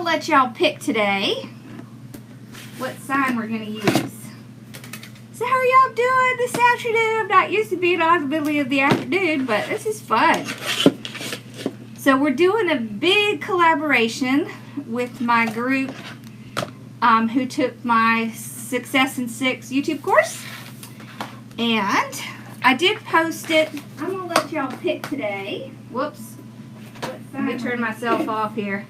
let y'all pick today what sign we're going to use. So how are y'all doing this afternoon? I'm not used to being on the middle of the afternoon, but this is fun. So we're doing a big collaboration with my group who took my Success in 6 YouTube course. And I did post it. I'm going to let y'all pick today. Whoops. Let me turn myself off here.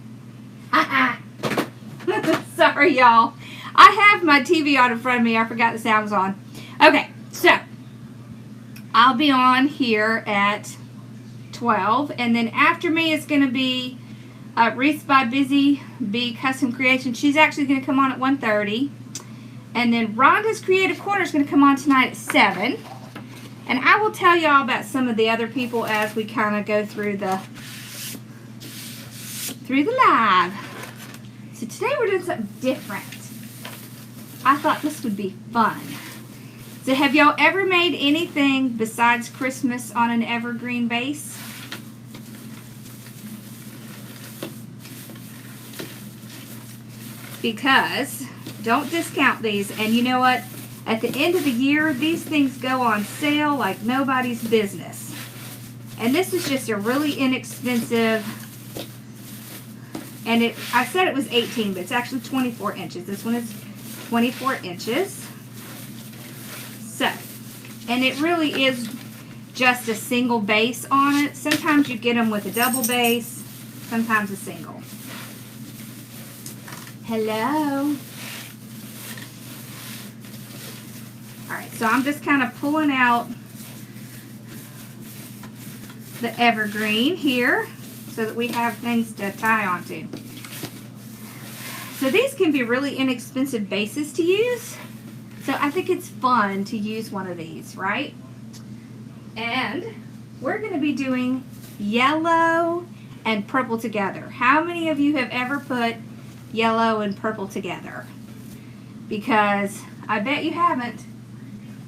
Sorry, y'all. I have my TV on in front of me. I forgot the sound was on. Okay, so I'll be on here at 12. And then after me is going to be Wreaths by Busy Bee Custom Creation. She's actually going to come on at 1:30. And then Rhonda's Creative Corner is going to come on tonight at 7. And I will tell y'all about some of the other people as we kind of go through the live. So today we're doing something different. I thought this would be fun. So have y'all ever made anything besides Christmas on an evergreen base? Because don't discount these. And you know what? At the end of the year, these things go on sale like nobody's business. And this is just a really inexpensive, and I said it was 18, but it's actually 24 inches. This one is 24 inches. So, and it really is just a single base on it. Sometimes you get them with a double base, sometimes a single. Hello. Alright, so I'm just kind of pulling out the evergreen here so that we have things to tie onto. So these can be really inexpensive bases to use. So I think it's fun to use one of these, right? And we're going to be doing yellow and purple together. How many of you have ever put yellow and purple together? Because I bet you haven't.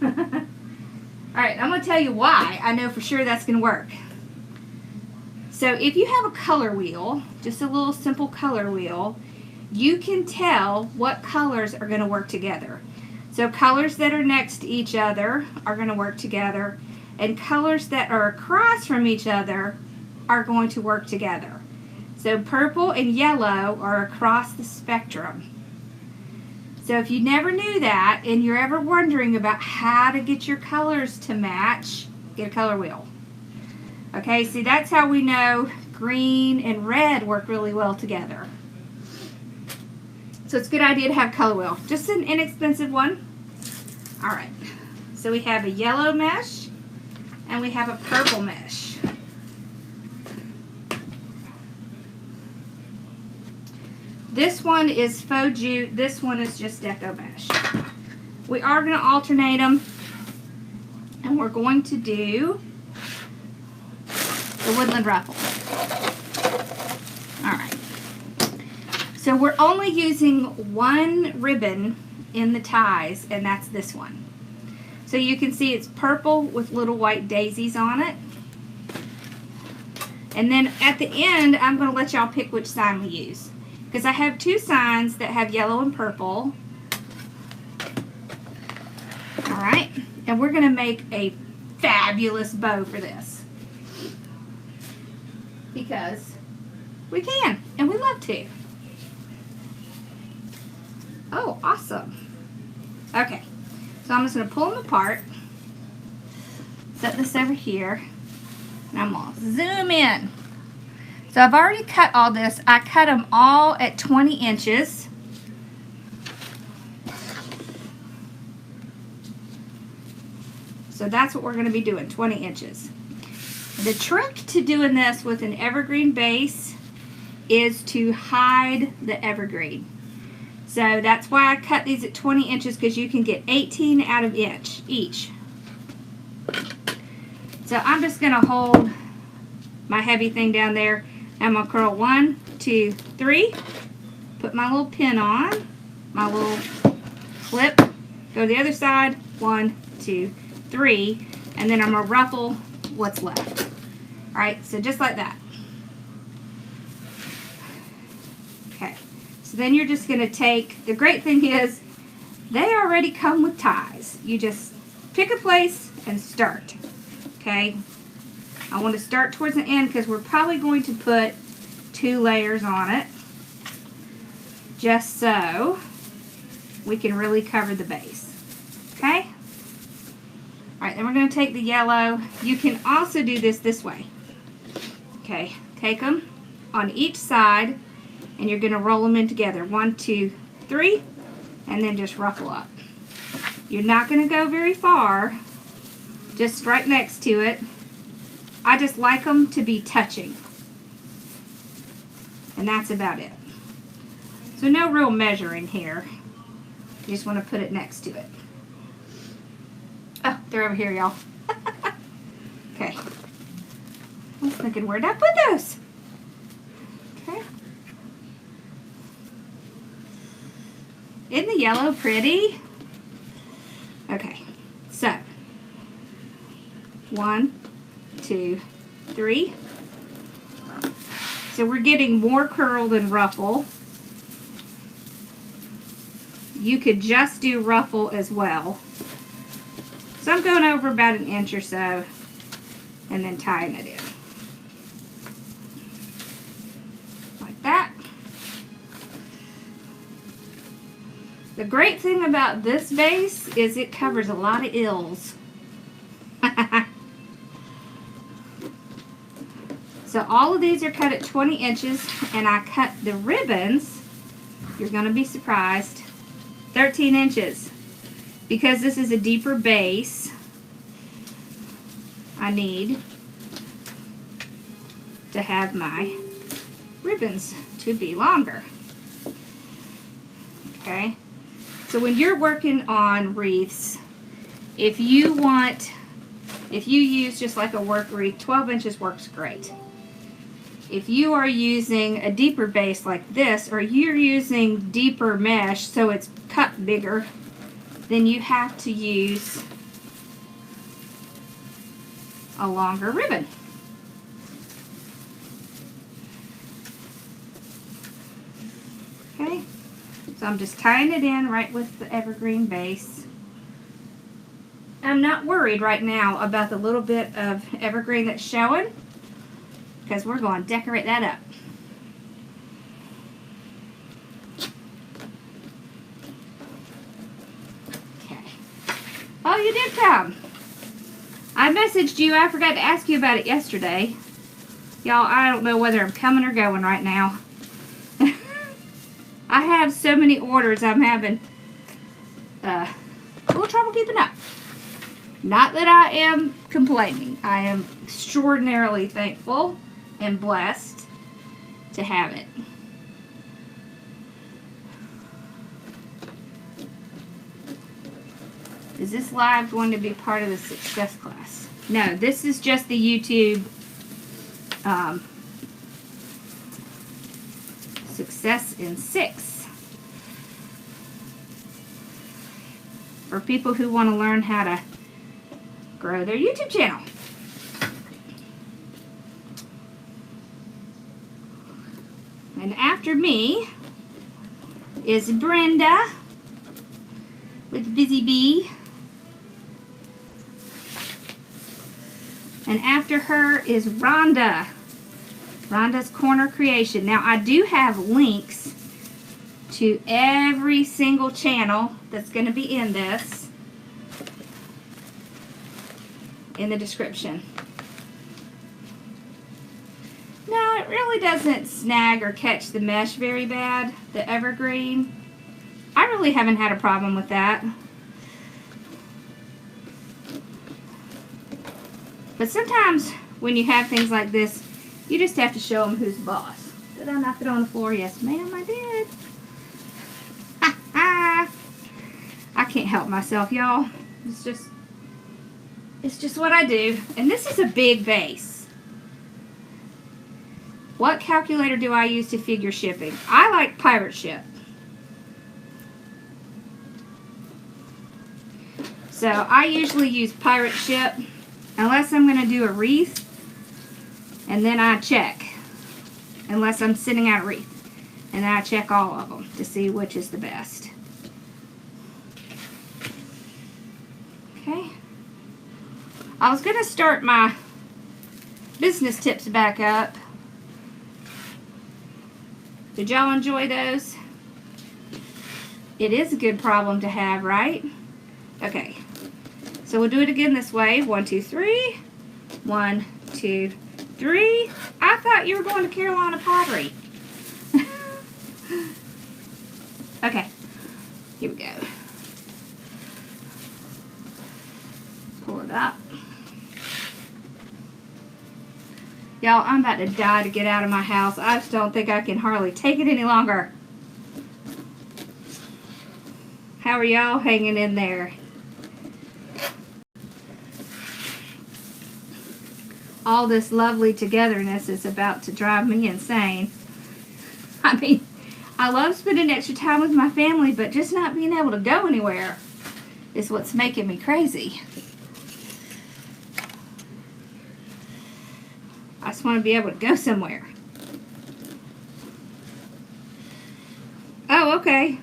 Alright, I'm going to tell you why I know for sure that's going to work. So if you have a color wheel, just a little simple color wheel, you can tell what colors are going to work together. So colors that are next to each other are going to work together, and colors that are across from each other are going to work together. So purple and yellow are across the spectrum. So if you never knew that and you're ever wondering about how to get your colors to match, get a color wheel. Okay, see, that's how we know green and red work really well together. So it's a good idea to have a color wheel. Just an inexpensive one. Alright, so we have a yellow mesh and we have a purple mesh. This one is faux jute, this one is just deco mesh. We are going to alternate them, and we're going to do the Woodland ruffle. Alright, so we're only using one ribbon in the ties, and that's this one. So you can see it's purple with little white daisies on it. And then at the end, I'm going to let y'all pick which sign we use. Because I have two signs that have yellow and purple. Alright, and we're going to make a fabulous bow for this. Because we can, and we love to. Oh, awesome. Okay, so I'm just going to pull them apart. Set this over here. And I'm going to zoom in. So I've already cut all this. I cut them all at 20 inches. So that's what we're going to be doing, 20 inches. The trick to doing this with an evergreen base is to hide the evergreen. So that's why I cut these at 20 inches, because you can get 18 out of inch each. So I'm just going to hold my heavy thing down there. I'm going to curl 1, 2, 3. Put my little pin on, my little clip. Go to the other side. 1, 2, 3. And then I'm going to ruffle what's left. Alright, so just like that. Okay. So then you're just going to take, the great thing is they already come with ties. You just pick a place and start. Okay, I want to start towards the end because we're probably going to put 2 layers on it, just so we can really cover the base. Okay? Alright, then we're going to take the yellow. You can also do this way. Okay, take them on each side and you're going to roll them in together. 1, 2, 3, and then just ruffle up. You're not going to go very far, just right next to it. I just like them to be touching. And that's about it. So no real measuring here. You just want to put it next to it. Oh, they're over here, y'all. Okay. I was thinking, where'd I put those? Okay. Isn't the yellow pretty? Okay. So, 1, 2, 3. So we're getting more curl than ruffle. You could just do ruffle as well. So I'm going over about 1 inch or so and then tying it in. Like that. The great thing about this base is it covers a lot of ills. So all of these are cut at 20 inches and I cut the ribbons, you're going to be surprised, 13 inches. Because this is a deeper base, I need to have my ribbons to be longer. Okay, so when you're working on wreaths, if you use just like a work wreath, 12 inches works great. If you are using a deeper base like this, or you're using deeper mesh so it's cut bigger, then you have to use a longer ribbon. Okay, so I'm just tying it in right with the evergreen base. I'm not worried right now about the little bit of evergreen that's showing, because we're going to decorate that up. Okay. Oh, you did come. I messaged you. I forgot to ask you about it yesterday. Y'all, I don't know whether I'm coming or going right now. I have so many orders, I'm having a little trouble keeping up. Not that I am complaining. I am extraordinarily thankful and blessed to have it. Is this live going to be part of the success class? No, this is just the YouTube Success in 6 for people who want to learn how to grow their YouTube channel. And after me is Brenda with Busy Bee. And after her is Rhonda. Rhonda's Corner Creation. Now I do have links to every single channel that's going to be in this in the description. No, it really doesn't snag or catch the mesh very bad, the evergreen. I really haven't had a problem with that. But sometimes when you have things like this, you just have to show them who's boss. Did I knock it on the floor? Yes, ma'am, I did. Ha ha! I can't help myself, y'all. It's just what I do. And this is a big base. What calculator do I use to figure shipping? I like Pirate Ship. So I usually use Pirate Ship unless I'm going to do a wreath, and then I check unless I'm sending out a wreath. And then I check all of them to see which is the best. Okay. I was going to start my business tips back up. Did y'all enjoy those? It is a good problem to have, right? Okay. So we'll do it again this way. 1, 2, 3. 1, 2, 3. I thought you were going to Carolina Pottery. Okay. Here we go. Pull it up. Y'all, I'm about to die to get out of my house. I just don't think I can hardly take it any longer. How are y'all hanging in there? All this lovely togetherness is about to drive me insane. I mean, I love spending extra time with my family, but just not being able to go anywhere is what's making me crazy. I just want to be able to go somewhere. Oh, okay.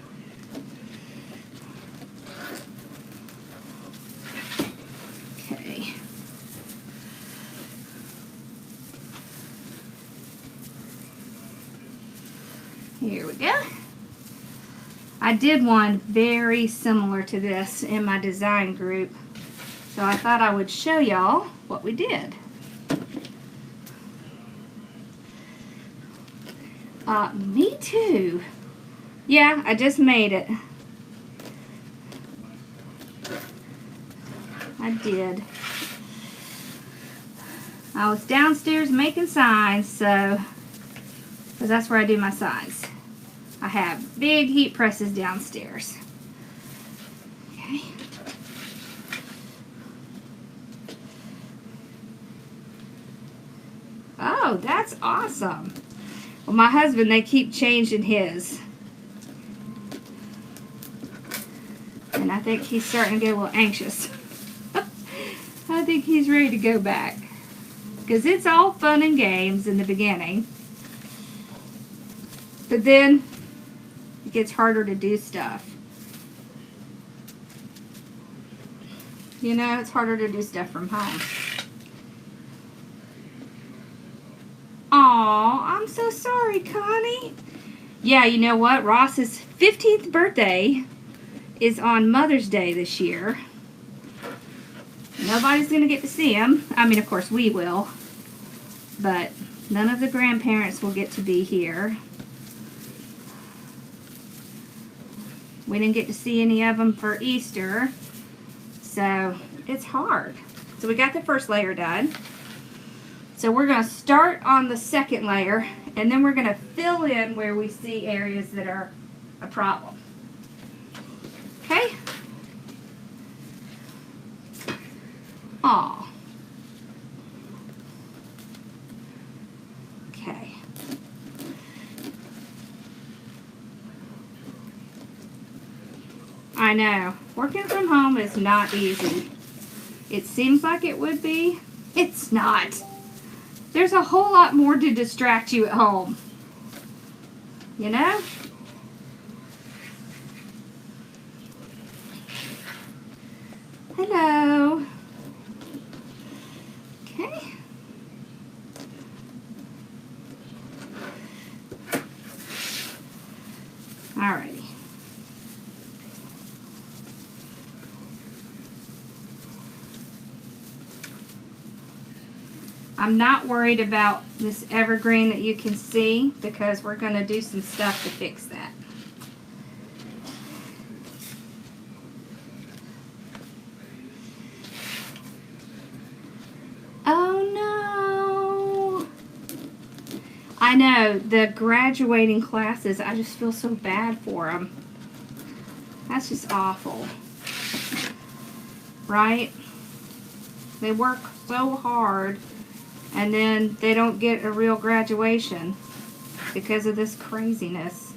Okay. Here we go. I did one very similar to this in my design group, so I thought I would show y'all what we did. Me too. Yeah, I just made it. I did. I was downstairs making signs, so, because that's where I do my signs. I have big heat presses downstairs. Okay. Oh, that's awesome. Well, my husband, they keep changing his. And I think he's starting to get a little anxious. I think he's ready to go back. Because it's all fun and games in the beginning. But then it gets harder to do stuff. You know, it's harder to do stuff from home. Aw, I'm so sorry, Connie. Yeah, you know what? Ross's 15th birthday is on Mother's Day this year. Nobody's going to get to see him. I mean, of course, we will. But none of the grandparents will get to be here. We didn't get to see any of them for Easter. So, it's hard. So, we got the first layer done. So we're going to start on the second layer, and then we're going to fill in where we see areas that are a problem. Okay? Aw. Okay. I know. Working from home is not easy. It seems like it would be. It's not. There's a whole lot more to distract you at home. You know? Hello. Okay. Alrighty. I'm not worried about this evergreen that you can see because we're going to do some stuff to fix that. Oh no! I know, the graduating classes, I just feel so bad for them. That's just awful. Right? They work so hard. And then they don't get a real graduation because of this craziness.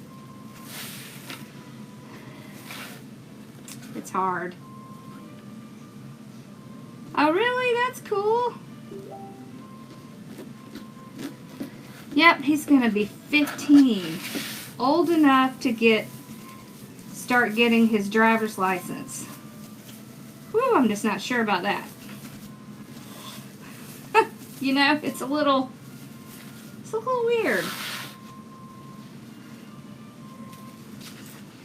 It's hard. Oh, really? That's cool. Yep, he's going to be 15. old enough to start getting his driver's license. Whew, I'm just not sure about that. You know, it's a little weird.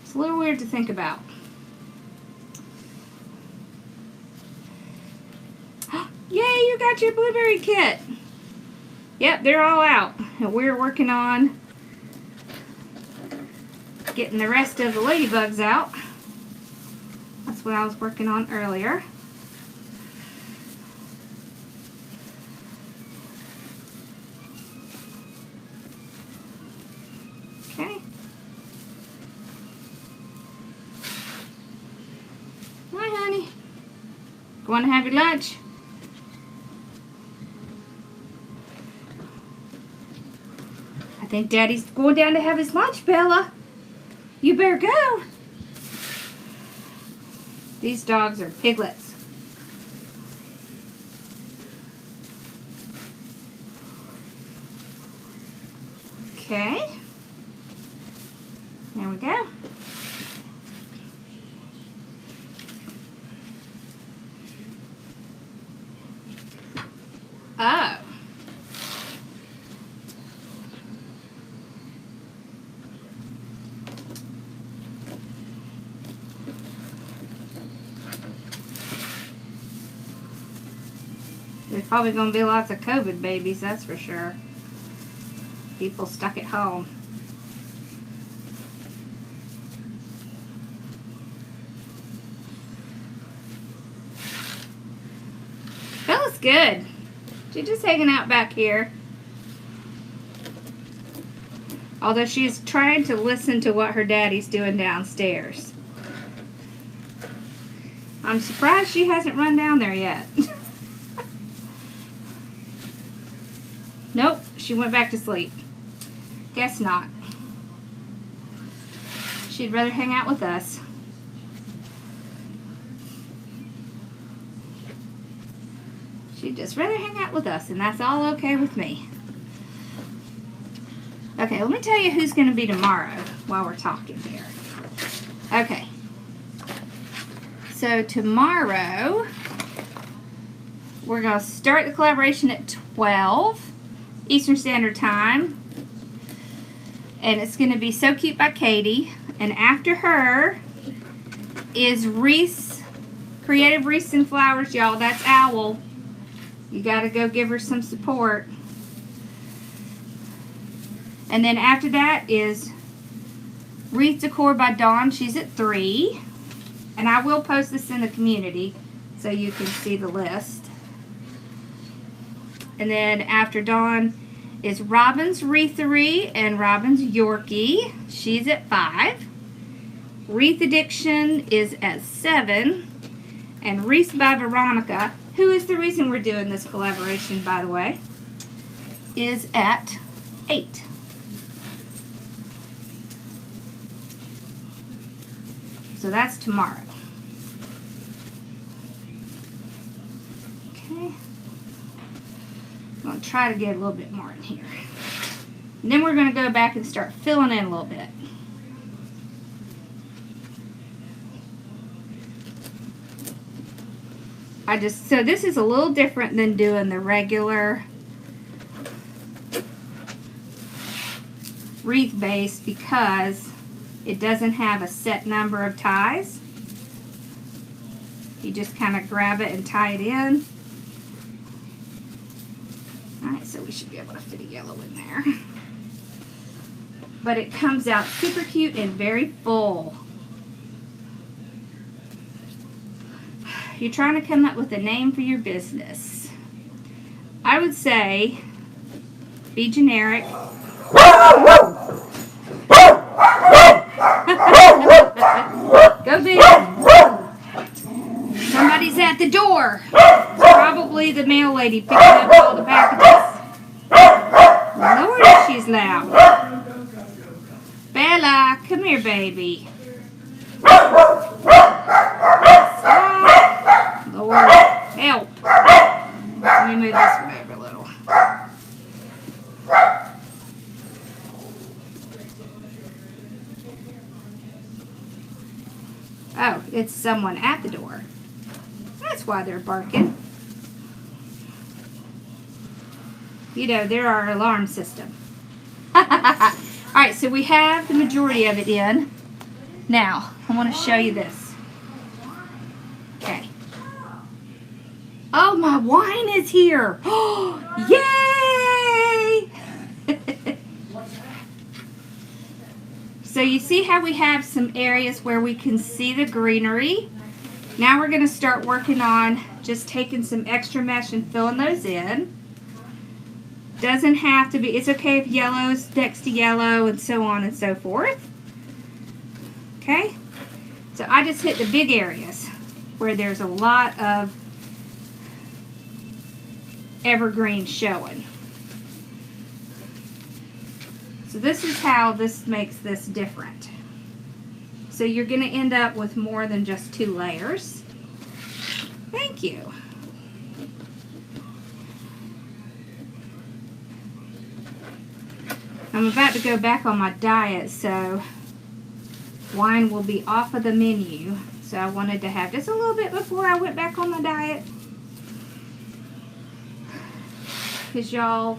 It's a little weird to think about. Yay, you got your blueberry kit. Yep, they're all out. And we're working on getting the rest of the ladybugs out. That's what I was working on earlier. Okay. Hi, honey. Want to have your lunch? I think Daddy's going down to have his lunch, Bella. You better go. These dogs are piglets. Okay. There we go. Oh. There's probably going to be lots of COVID babies, that's for sure. People stuck at home. Bella's good. She's just hanging out back here. Although she's trying to listen to what her daddy's doing downstairs. I'm surprised she hasn't run down there yet. Nope, she went back to sleep. Guess not. She'd rather hang out with us. She'd just rather hang out with us, and that's all okay with me. Okay, let me tell you who's going to be tomorrow while we're talking here. Okay. So tomorrow, we're going to start the collaboration at 12 Eastern Standard Time. And it's going to be So Cute by Katie. And after her is Wreaths, Creative Wreaths and Flowers, y'all. That's Owl. You got to go give her some support. And then after that is Wreath Decor by Dawn. She's at 3. And I will post this in the community so you can see the list. And then after Dawn is Robin's Wreathery and Robin's Yorkie. She's at 5. Wreath Addiction is at 7. And Wreaths by Veronica, who is the reason we're doing this collaboration, by the way, is at 8. So that's tomorrow. Okay. I'm going to try to get a little bit more in here. And then we're going to go back and start filling in a little bit. So this is a little different than doing the regular wreath base because it doesn't have a set number of ties. You just kind of grab it and tie it in. Alright, so we should be able to fit a yellow in there. But it comes out super cute and very full. You're trying to come up with a name for your business. I would say be generic. Go big. Somebody's at the door. It's probably the mail lady picking up all the packages. Lord, she's loud. Bella, come here, baby. Stop. Lord, help. Let me move this way over a little. Oh, it's someone at the door. That's why they're barking. You know, they're our alarm system. Alright, so we have the majority of it in. Now, I want to show you this. Okay. Oh, my wine is here. Oh, yay! So you see how we have some areas where we can see the greenery. Now we're going to start working on just taking some extra mesh and filling those in. Doesn't have to be, it's okay if yellow's next to yellow and so on and so forth. Okay? So I just hit the big areas where there's a lot of evergreen showing. So this is how this makes this different. So you're going to end up with more than just 2 layers. Thank you. I'm about to go back on my diet, so wine will be off of the menu. So I wanted to have just a little bit before I went back on my diet. Because y'all,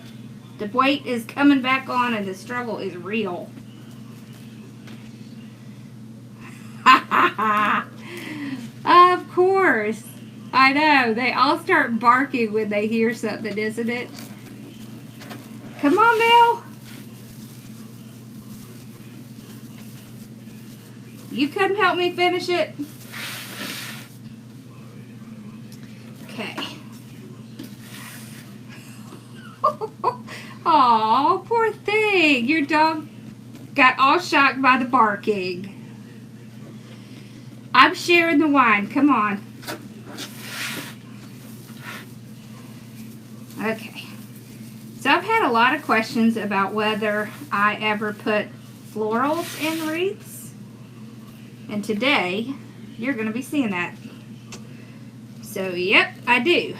the weight is coming back on and the struggle is real. Of course. I know. They all start barking when they hear something, isn't it? Come on, Mel. You come help me finish it. Okay. Aw, poor thing. Your dog got all shocked by the barking. I'm sharing the wine. Come on. Okay. So I've had a lot of questions about whether I ever put florals in wreaths. And today, you're going to be seeing that. So, yep, I do.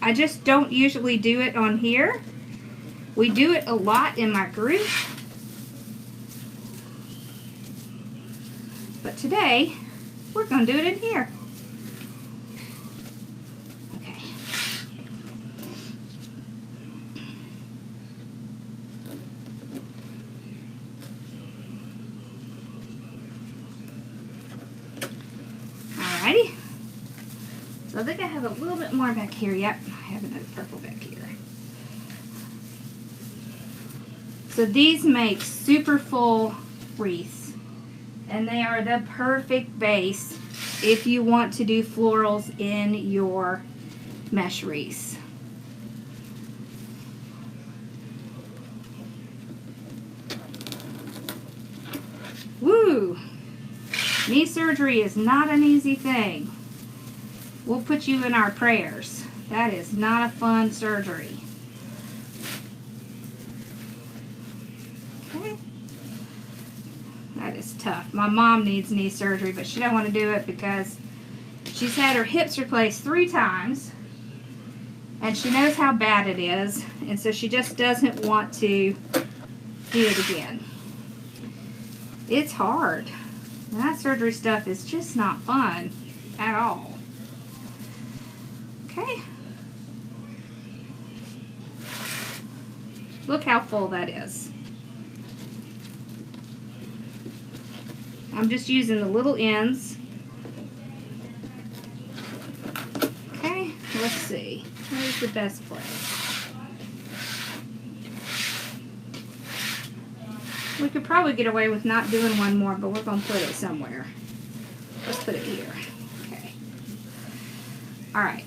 I just don't usually do it on here. We do it a lot in my group. But today, we're going to do it in here. Okay. Alrighty. So I think I have a little bit more back here. Yep, I have another purple back here. So these make super full wreaths. And they are the perfect base if you want to do florals in your mesh wreaths. Woo! Knee surgery is not an easy thing. We'll put you in our prayers. That is not a fun surgery. Okay. That is tough. My mom needs knee surgery, but she don't want to do it because she's had her hips replaced 3 times. And she knows how bad it is. And so she just doesn't want to do it again. It's hard. That surgery stuff is just not fun at all. Okay. Look how full that is. I'm just using the little ends. Okay, let's see. Where's the best place? We could probably get away with not doing one more, but we're going to put it somewhere. Let's put it here. Okay. Alright.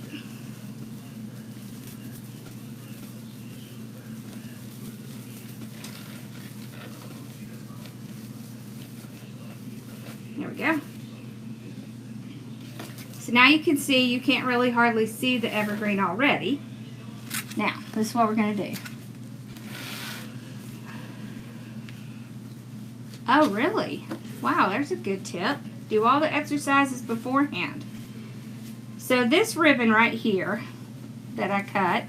There we go. So now you can see, you can't really hardly see the evergreen already. Now, this is what we're going to do. Oh, really? Wow, there's a good tip. Do all the exercises beforehand. So this ribbon right here that I cut,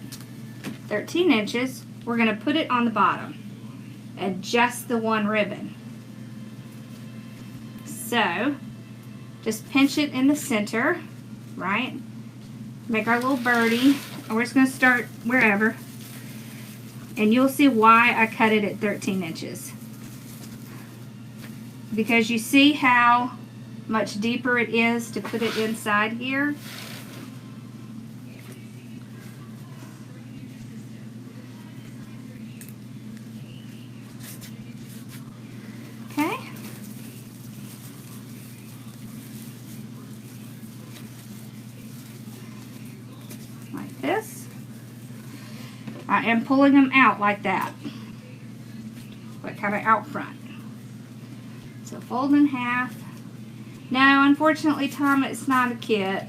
13 inches, we're going to put it on the bottom. And just the one ribbon. So, Just pinch it in the center, right? Make our little birdie. And we're just going to start wherever. And you'll see why I cut it at 13 inches. Because you see how much deeper it is to put it inside here. Okay. Like this. I am pulling them out like that. Like kind of out front. So fold in half. Now, unfortunately, Tom, it's not a kit.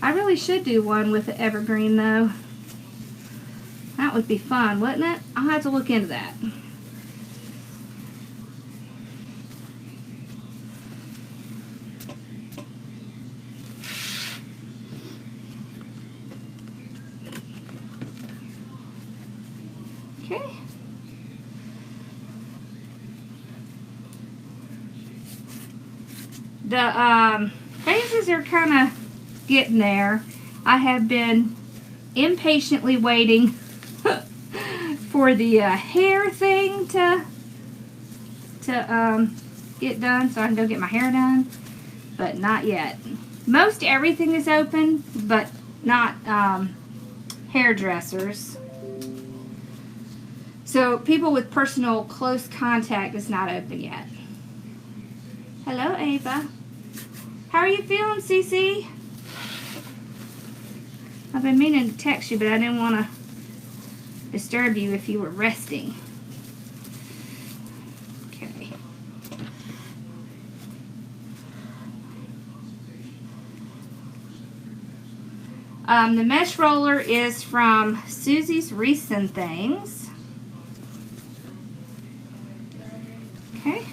I really should do one with the evergreen, though. That would be fun, wouldn't it? I'll have to look into that. Okay. The phases are kind of getting there. I have been impatiently waiting for the hair thing to get done so I can go get my hair done, but not yet. Most everything is open, but not hairdressers. So people with personal close contact is not open yet. Hello, Ava. How are you feeling, Cece? I've been meaning to text you, but I didn't want to disturb you if you were resting. Okay. The mesh roller is from Susie's Wreaths and Things. Okay.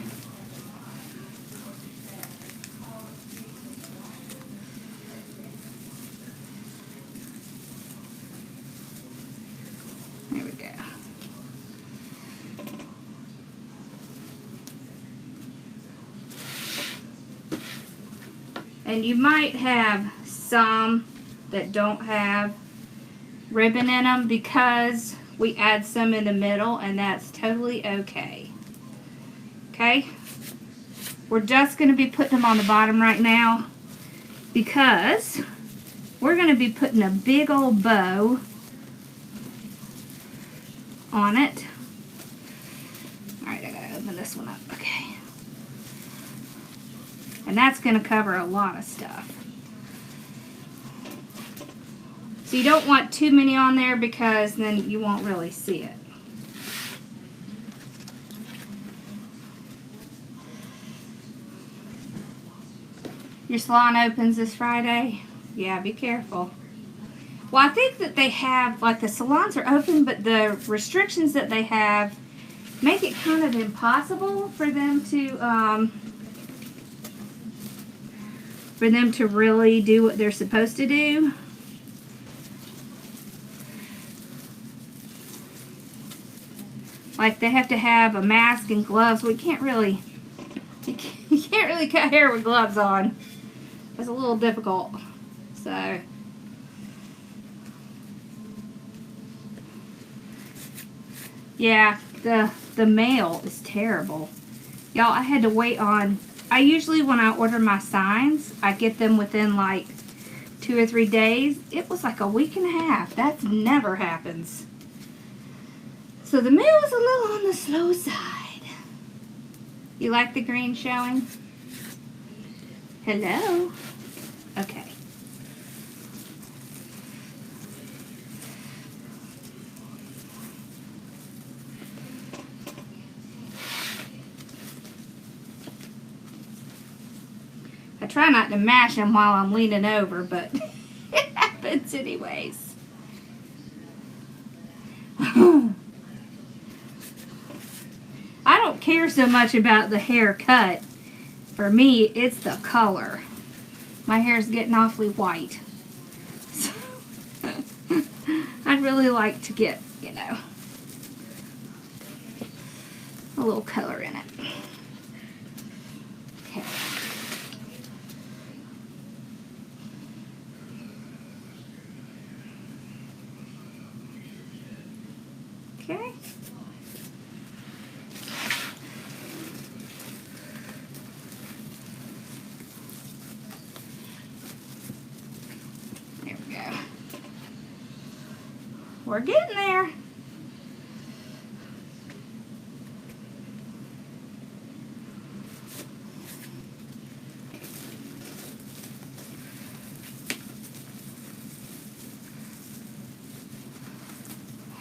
There we go. And you might have some that don't have ribbon in them because we add some in the middle, and that's totally okay. Okay? We're just going to be putting them on the bottom right now because we're going to be putting a big old bow on it. Alright, I gotta open this one up. Okay. And that's going to cover a lot of stuff. So you don't want too many on there because then you won't really see it. Your salon opens this Friday? Yeah, be careful. Well, I think that they have, like, the salons are open, but the restrictions that they have make it kind of impossible for them to really do what they're supposed to do. Like, they have to have a mask and gloves. We can't really, you can't really cut hair with gloves on. It's a little difficult. So, yeah, the mail is terrible. Y'all, I had to wait on, I usually when I order my signs, I get them within like 2 or 3 days. It was like a week and a half. That never happens. So the mail is a little on the slow side. You like the green showing? Hello? Okay. I try not to mash them while I'm leaning over, but it happens anyways. I don't care so much about the haircut. For me, it's the color. My hair's getting awfully white. So I'd really like to get, you know, a a little color in it. Okay. Okay. There we go. We're getting there.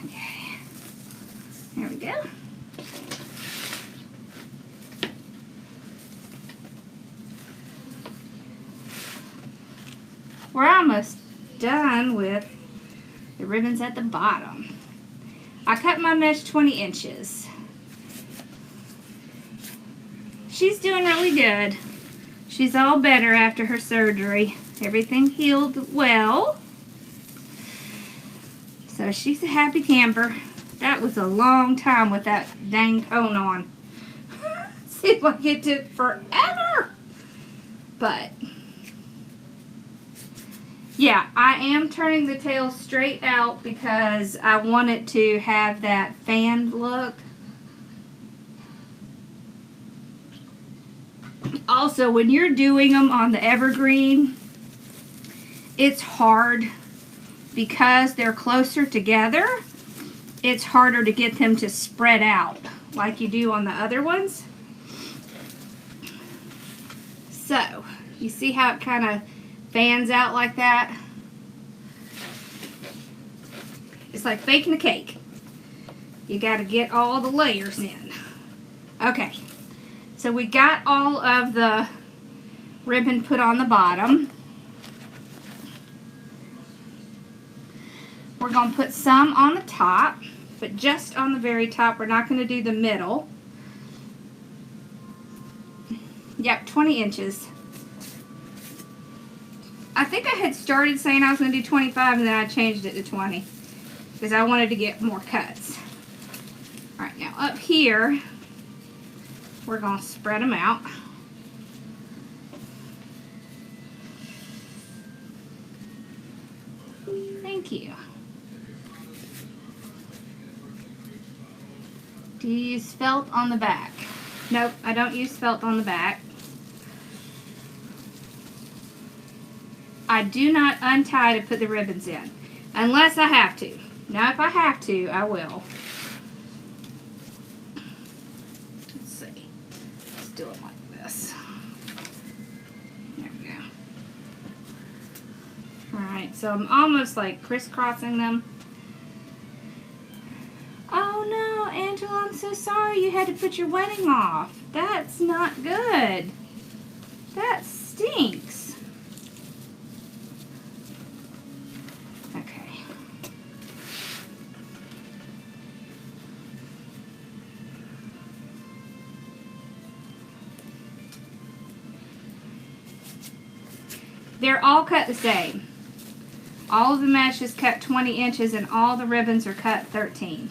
Okay. There we go. We're almost done with the ribbons at the bottom. I cut my mesh 20 inches. She's doing really good. She's all better after her surgery. Everything healed well. So she's a happy camper. That was a long time with that dang cone on. Seems like it took forever. But yeah, I am turning the tail straight out because I want it to have that fan look. Also, when you're doing them on the evergreen, it's hard because they're closer together. It's harder to get them to spread out like you do on the other ones. So, you see how it kind of fans out like that? It's like baking a cake. You got to get all the layers in. Okay, so we got all of the ribbon put on the bottom. We're going to put some on the top, but just on the very top. We're not going to do the middle. Yep, 20 inches. I think I had started saying I was going to do 25 and then I changed it to 20 because I wanted to get more cuts. Alright, now up here, we're going to spread them out. Thank you. Do you use felt on the back? Nope, I don't use felt on the back. I do not untie to put the ribbons in, unless I have to. Now, if I have to, I will. Let's see. Let's do it like this. There we go. Alright, so I'm almost like crisscrossing them. Oh no, Angela, I'm so sorry you had to put your wedding off. That's not good. That stinks. Okay. They're all cut the same. All of the mesh is cut 20 inches and all the ribbons are cut 13.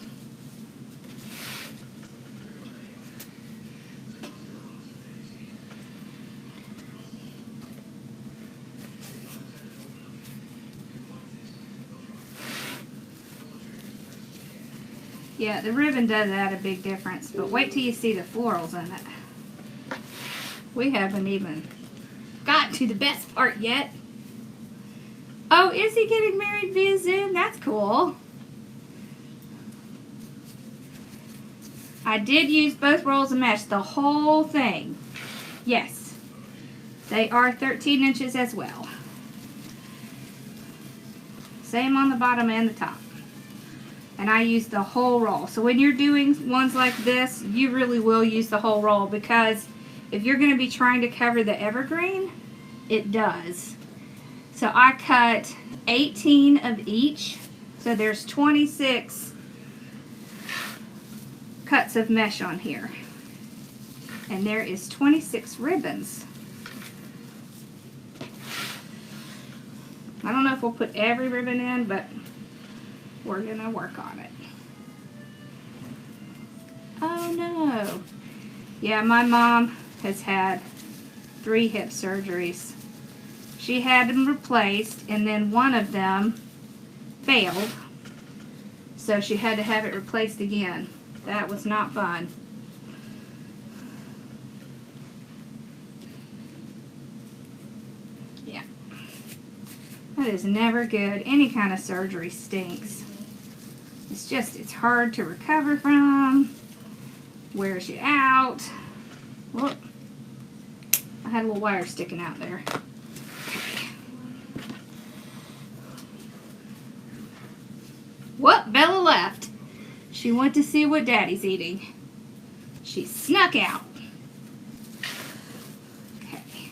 Yeah, the ribbon does add a big difference, but wait till you see the florals in it. We haven't even got to the best part yet. Oh, is he getting married via Zoom? That's cool. I did use both rolls of mesh, the whole thing. Yes, they are 13 inches as well. Same on the bottom and the top. And I use the whole roll. So when you're doing ones like this, you really will use the whole roll, because if you're going to be trying to cover the evergreen, it does. So I cut 18 of each. So there's 26 cuts of mesh on here. And there is 26 ribbons. I don't know if we'll put every ribbon in, but we're going to work on it. Oh no. Yeah, my mom has had 3 hip surgeries. She had them replaced, and then one of them failed. So she had to have it replaced again. That was not fun. Yeah. That is never good. Any kind of surgery stinks. It's hard to recover from. Wears you out. Look. I had a little wire sticking out there. Okay. What? Bella left. She went to see what Daddy's eating. She snuck out. Okay.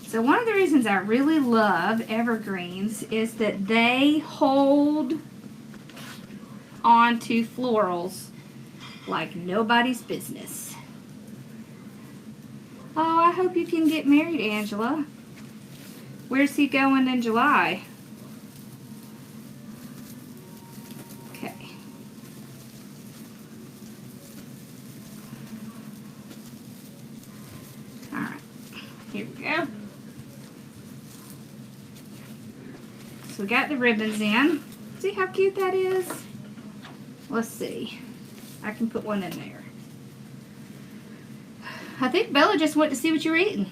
So one of the reasons I really love evergreens is that they hold onto florals like nobody's business. Oh, I hope you can get married, Angela. Where's he going in July? Okay. Alright. Here we go. So we got the ribbons in. See how cute that is? Let's see. I can put one in there. I think Bella just went to see what you were eating.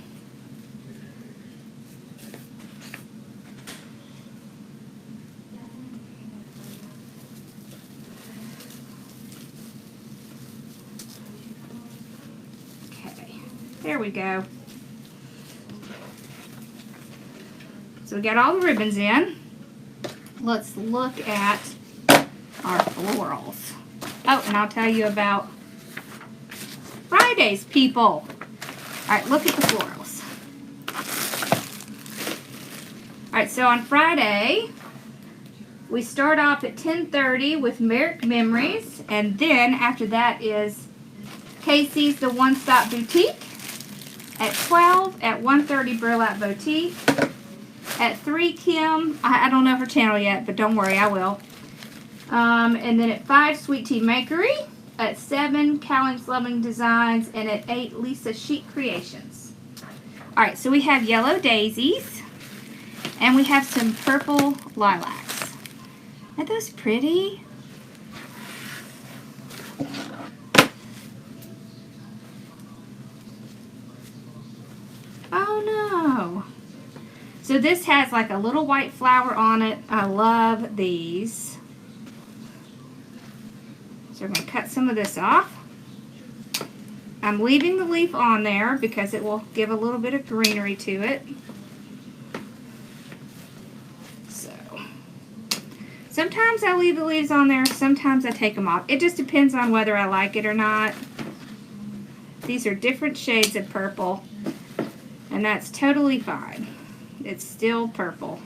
Okay, there we go. So we got all the ribbons in. Let's look at our florals. Oh, and I'll tell you about Fridays, people. Alright, look at the florals. Alright, so on Friday, we start off at 10:30 with Merrick Memories, and then after that is Casey's The One Stop Boutique. At 12, at 1:30 Burlap Boutique. At 3, Kim, I don't know her channel yet, but don't worry, I will. And then at 5, Sweet Tea Makery. At 7, Cowlings Loving Designs. And at 8, Lisa Chic Creations. Alright, so we have yellow daisies. And we have some purple lilacs. Aren't those pretty? Oh no. So this has like a little white flower on it. I love these. So we're going to cut some of this off. I'm leaving the leaf on there because it will give a little bit of greenery to it. So, sometimes I leave the leaves on there, sometimes I take them off. It just depends on whether I like it or not. These are different shades of purple, and that's totally fine. It's still purple.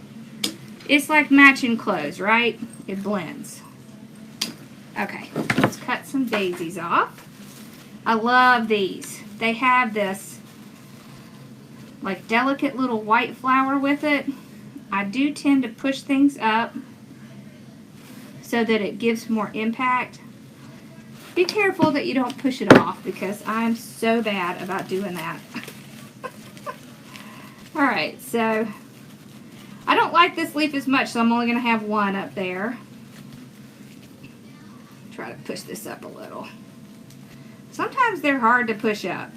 It's like matching clothes, right? It blends. Okay, let's cut some daisies off. I love these. They have this like delicate little white flower with it. I do tend to push things up so that it gives more impact. Be careful that you don't push it off because I'm so bad about doing that. Alright, so I don't like this leaf as much, so I'm only going to have one up there. Try to push this up a little. Sometimes they're hard to push up.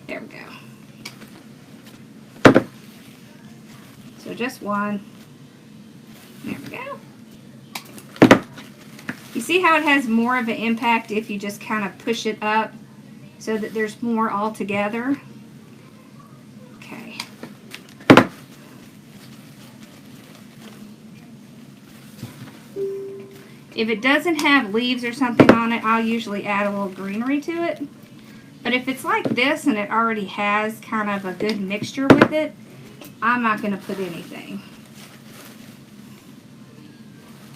There we go. So just one. There we go. You see how it has more of an impact if you just kind of push it up so that there's more all together? Okay. If it doesn't have leaves or something on it, I'll usually add a little greenery to it. But if it's like this and it already has kind of a good mixture with it, I'm not going to put anything.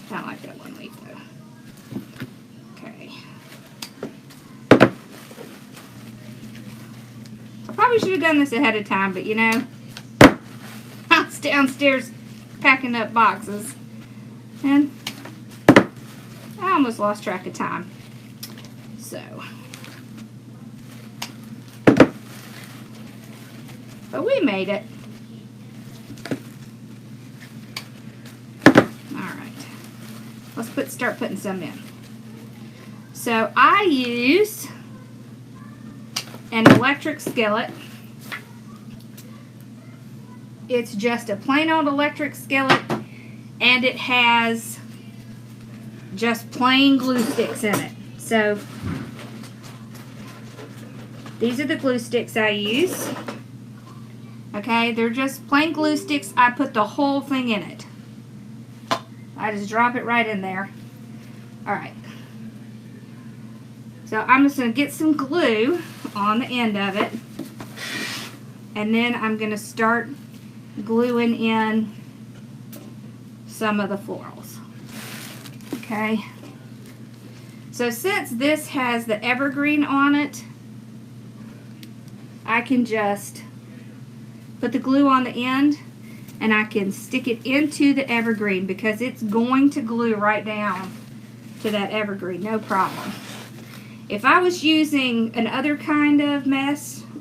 I don't like that one leaf though. Okay. I probably should have done this ahead of time, but you know, I was downstairs packing up boxes and I almost lost track of time. also. But we made it. Alright. Let's start putting some in. So I use an electric skillet. It's just a plain old electric skillet, and it has just plain glue sticks in it. So these are the glue sticks I use. Okay, they're just plain glue sticks. I put the whole thing in it. I just drop it right in there. Alright. So I'm just going to get some glue on the end of it. And then I'm going to start gluing in some of the florals. Okay. So since this has the evergreen on it, I can just put the glue on the end and I can stick it into the evergreen because it's going to glue right down to that evergreen, no problem. If I was using another kind of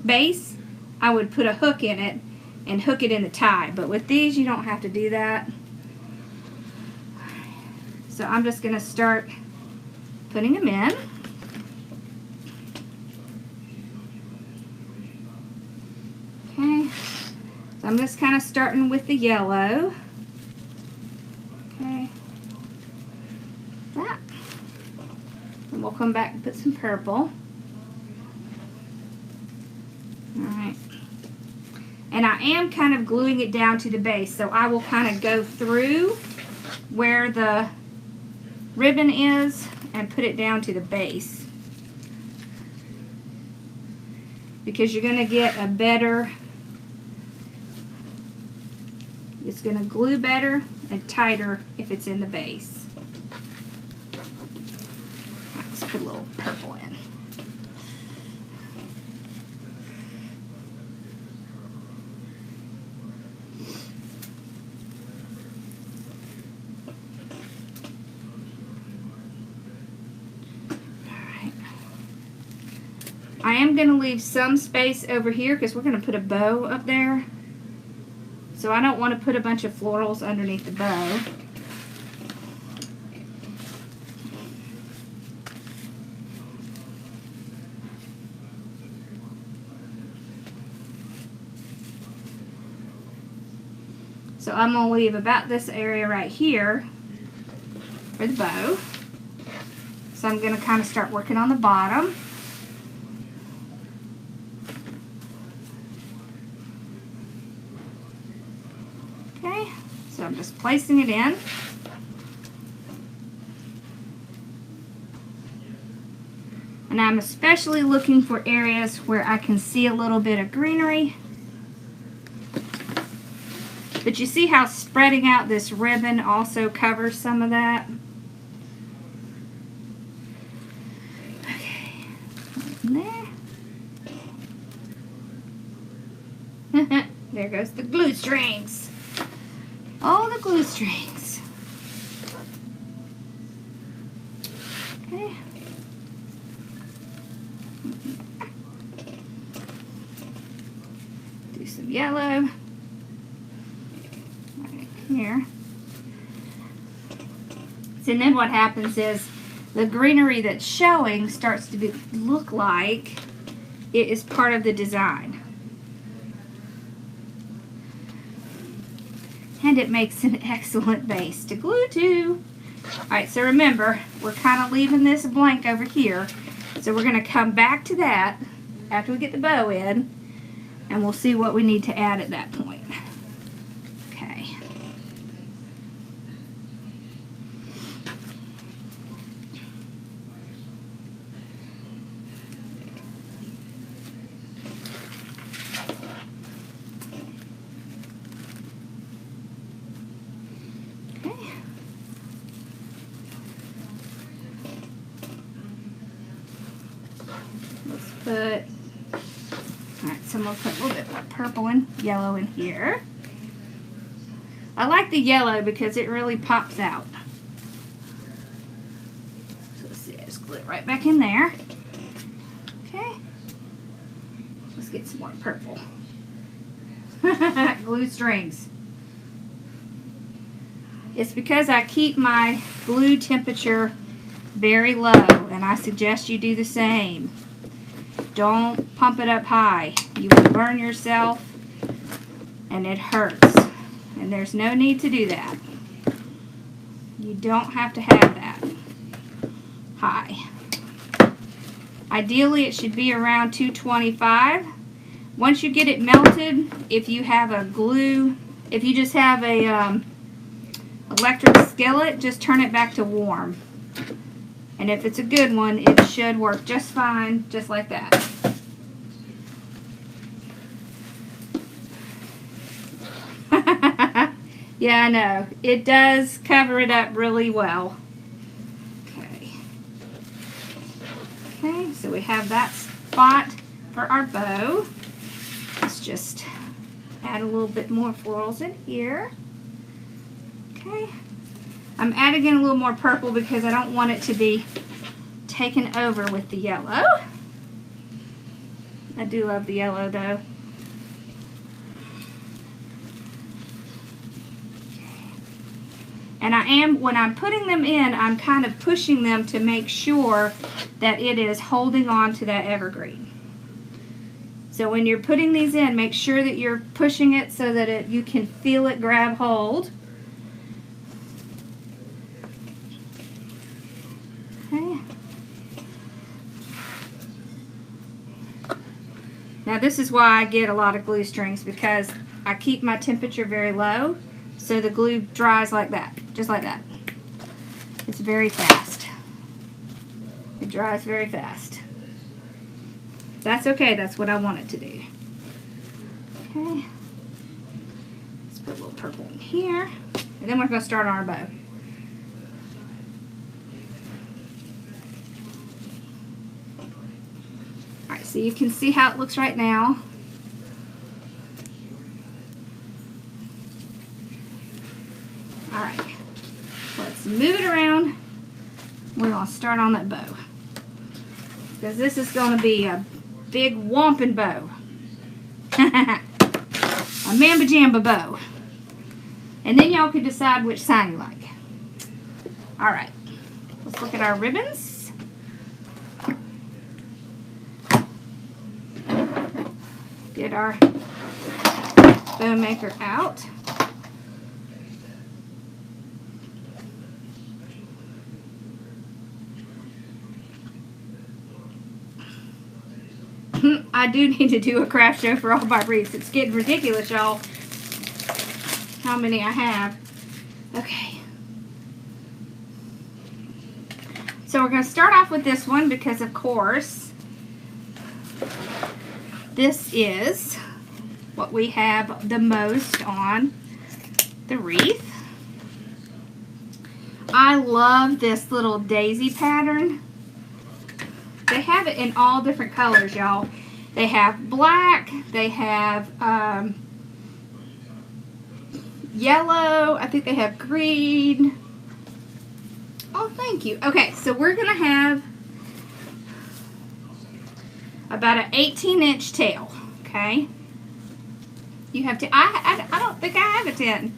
base, I would put a hook in it and hook it in the tie, but with these you don't have to do that. So I'm just going to start putting them in. Okay, so I'm just kind of starting with the yellow. Okay, that. And we'll come back and put some purple. Alright. And I am kind of gluing it down to the base, so I will kind of go through where the ribbon is and put it down to the base. Because you're going to get a better, it's going to glue better and tighter if it's in the base. Let's put a little purple in. I am going to leave some space over here because we're going to put a bow up there. So I don't want to put a bunch of florals underneath the bow. So I'm going to leave about this area right here for the bow. So I'm going to kind of start working on the bottom. So I'm just placing it in. And I'm especially looking for areas where I can see a little bit of greenery. But you see how spreading out this ribbon also covers some of that? Okay, in there. There goes the glue strings. All the glue strings. Okay. Do some yellow right here. So then what happens is the greenery that's showing starts to look like it is part of the design. And it makes an excellent base to glue to. Alright, so remember, we're kind of leaving this blank over here. So we're going to come back to that after we get the bow in, and we'll see what we need to add at that point. Okay. Alright, so I'm going to put a little bit more purple and yellow in here. I like the yellow because it really pops out. So let's see, I just glue it right back in there. get some more purple. Glue strings. It's because I keep my glue temperature very low, and I suggest you do the same. Don't pump it up high. You will burn yourself, and it hurts. And there's no need to do that. You don't have to have that high. Ideally, it should be around 225. Once you get it melted, if you have a glue, if you just have a electric skillet, just turn it back to warm. And if it's a good one, it should work just fine, just like that. Yeah, I know. It does cover it up really well. Okay. Okay, so we have that spot for our bow. Let's just add a little bit more florals in here. Okay. I'm adding in a little more purple because I don't want it to be taken over with the yellow. I do love the yellow though. And I am, when I'm putting them in, I'm kind of pushing them to make sure that it is holding on to that evergreen. So when you're putting these in, make sure that you're pushing it so that you can feel it grab hold. Okay. Now this is why I get a lot of glue strings, because I keep my temperature very low so the glue dries like that, just like that. It's very fast. It dries very fast. That's okay, that's what I want it to do. Okay. Let's put a little purple in here. And then we're going to start on our bow. Alright, so you can see how it looks right now. Alright, let's move it around. We're going to start on that bow, because this is going to be a big whomping bow. A mamba jamba bow. And then y'all can decide which sign you like. Alright, let's look at our ribbons. Get our bow maker out. I do need to do a craft show for all my wreaths. It's getting ridiculous, y'all, how many I have. Okay. So we're going to start off with this one because, of course, this is what we have the most on the wreath. I love this little daisy pattern. They have it in all different colors, y'all. They have black, they have yellow, I think they have green. Oh, thank you. Okay, so we're going to have about an 18-inch tail, okay? You have to, I don't think I have a 10.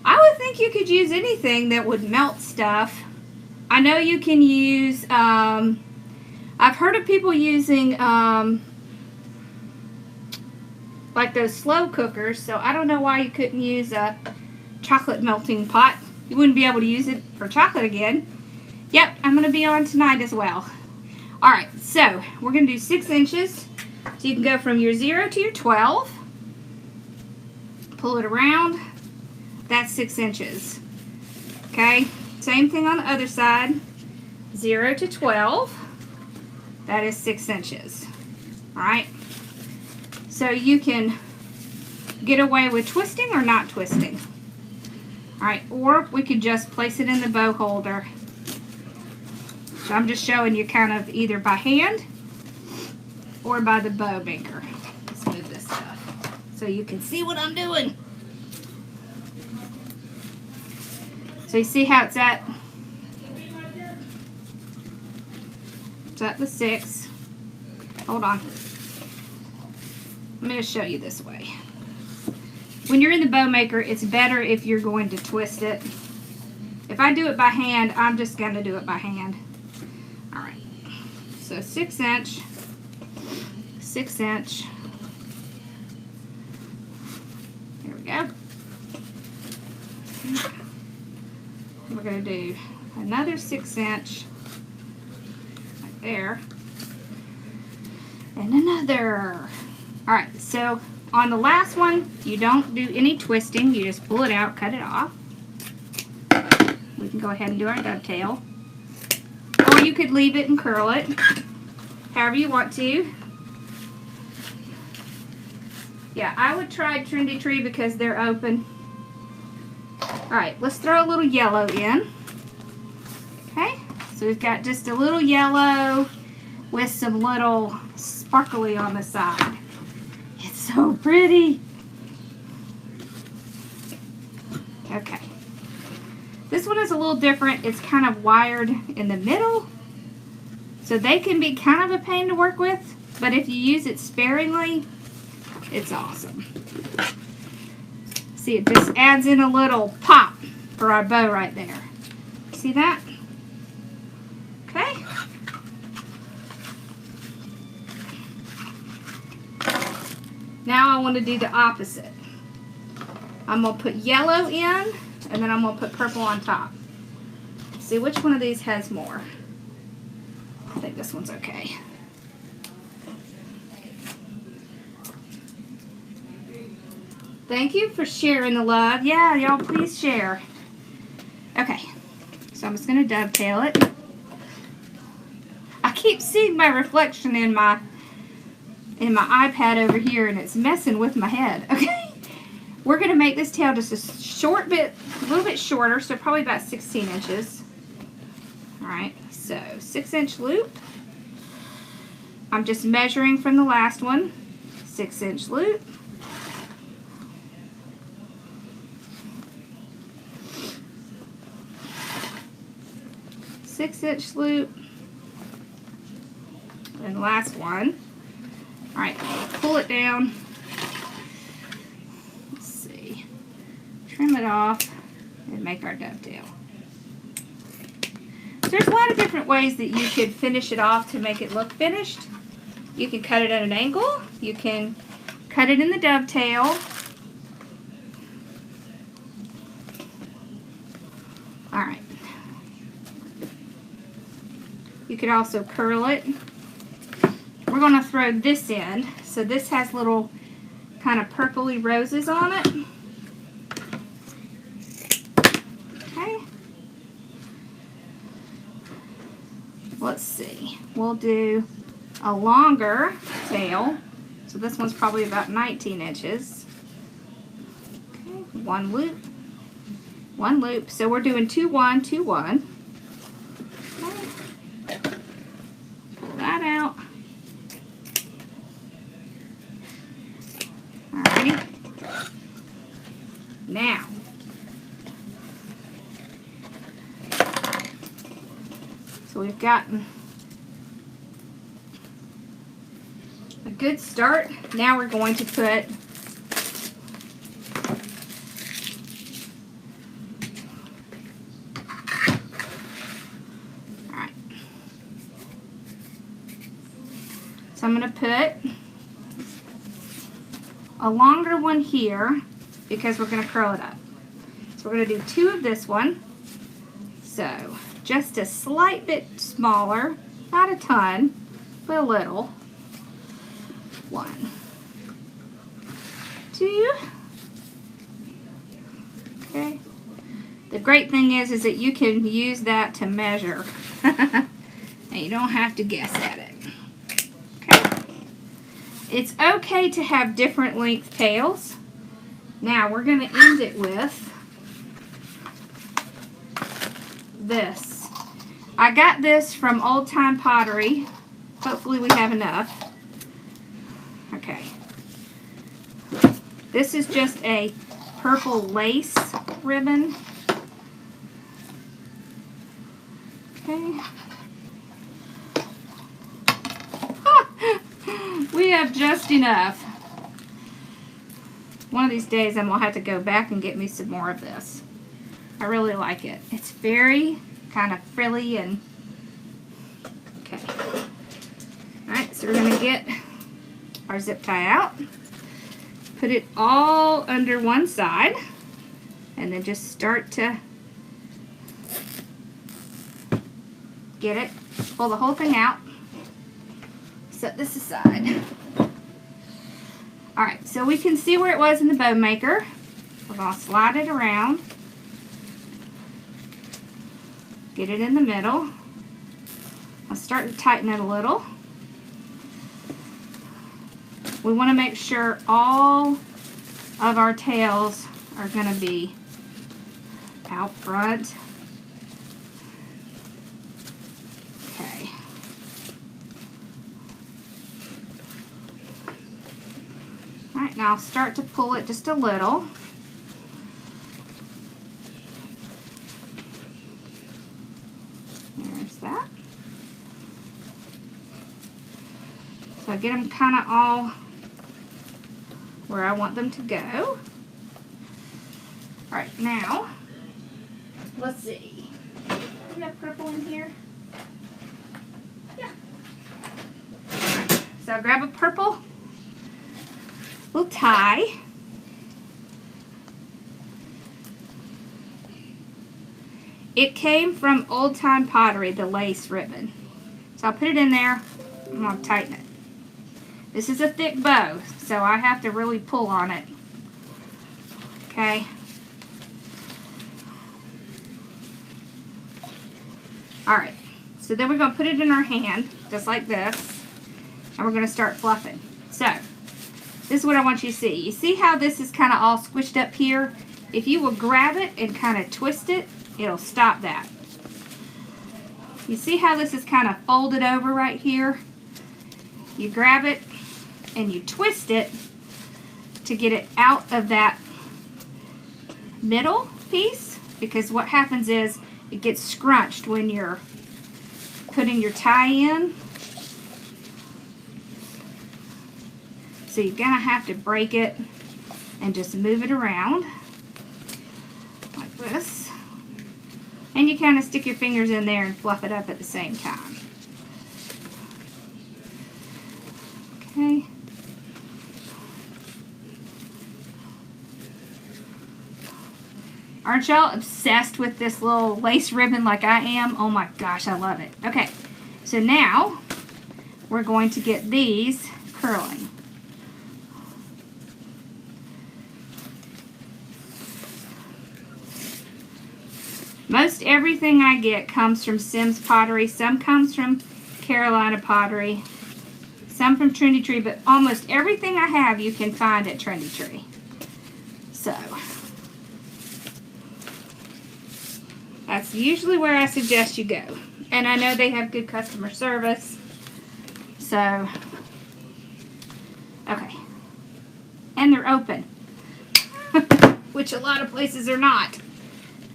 I would think you could use anything that would melt stuff. I know you can use, I've heard of people using like those slow cookers, so I don't know why you couldn't use a chocolate melting pot. You wouldn't be able to use it for chocolate again. Yep, I'm going to be on tonight as well. Alright, so we're going to do 6 inches. So you can go from your 0 to your 12. Pull it around. That's 6 inches. Okay, same thing on the other side. 0 to 12. That is 6 inches. Alright, so you can get away with twisting or not twisting. Alright, or we could just place it in the bow holder. So I'm just showing you kind of either by hand or by the bow maker. Let's move this stuff so you can see what I'm doing. So you see how it's at the 6. hold on. I'm going to show you this way. When you're in the bow maker, it's better if you're going to twist it. If I do it by hand, I'm just going to do it by hand. All right. So 6 inch, 6 inch. Here we go. We're going to do another 6 inch right there. And another. All right, so on the last one, you don't do any twisting. You just pull it out, cut it off. We can go ahead and do our dovetail. Or you could leave it and curl it, however you want to. Yeah, I would try Trendy Tree because they're open. All right, let's throw a little yellow in. Okay, so we've got just a little yellow with some little sparkly on the side. It's so pretty. Okay. This one is a little different. It's kind of wired in the middle. So they can be kind of a pain to work with, but if you use it sparingly, it's awesome. See, it just adds in a little pop for our bow right there. See that? Okay. Now I want to do the opposite. I'm going to put yellow in, and then I'm going to put purple on top. See which one of these has more. I think this one's okay. Thank you for sharing the love. Yeah, y'all please share. Okay, so I'm just going to dovetail it. I keep seeing my reflection in my iPad over here, and it's messing with my head. Okay, we're going to make this tail just a little bit shorter, so probably about 16 inches. All right, so 6 inch loop. I'm just measuring from the last one. 6 inch loop. Six-inch loop, and the last one. All right, pull it down. Let's see, trim it off, and make our dovetail. So there's a lot of different ways that you could finish it off to make it look finished. You can cut it at an angle. You can cut it in the dovetail. All right. You could also curl it. We're going to throw this in. So this has little kind of purpley roses on it. Okay. Let's see. We'll do a longer tail. So this one's probably about 19 inches. Okay. One loop. One loop. So we're doing 2, 1, 2, 1. That out. Alrighty. Now, so we've gotten a good start. Now we're going to put I'm going to put a longer one here because we're going to curl it up. So we're going to do 2 of this one. So just a slight bit smaller, not a ton, but a little. 1, 2. Okay. The great thing is that you can use that to measure. And you don't have to guess at it. It's okay to have different length tails. Now we're going to end it with this. I got this from Old Time Pottery. Hopefully we have enough. Okay. This is just a purple lace ribbon. Okay. We have just enough. One of these days I'm going to have to go back and get me some more of this. I really like it. It's very kind of frilly and... Okay. Alright, so we're going to get our zip tie out. Put it all under one side. And then just start to get it. Pull the whole thing out. Set this aside. Alright, so we can see where it was in the bow maker. We're going to slide it around. Get it in the middle. I'll start to tighten it a little. We want to make sure all of our tails are going to be out front. Okay. Alright, now I'll start to pull it just a little. There's that. So I get them kind of all where I want them to go. Alright, now, let's see. Do you have purple in here? Yeah. Right, so I'll grab a purple little tie. It came from Old Time Pottery, the lace ribbon. So I'll put it in there and I'll tighten it. This is a thick bow, so I have to really pull on it. Okay. Alright, so then we're going to put it in our hand, just like this, and we're going to start fluffing. So, this is what I want you to see. You see how this is kind of all squished up here? If you will grab it and kind of twist it, it'll stop that. You see how this is kind of folded over right here? You grab it and you twist it to get it out of that middle piece, because what happens is it gets scrunched when you're putting your tie in. So you're going to have to break it and just move it around like this. And you kind of stick your fingers in there and fluff it up at the same time. Okay. Aren't y'all obsessed with this little lace ribbon like I am? Oh my gosh, I love it. Okay, so now we're going to get these curling. Most everything I get comes from Sims Pottery. Some comes from Carolina Pottery. Some from Trendy Tree, but almost everything I have you can find at Trendy Tree. So that's usually where I suggest you go. And I know they have good customer service. So, okay. And they're open. Which a lot of places are not.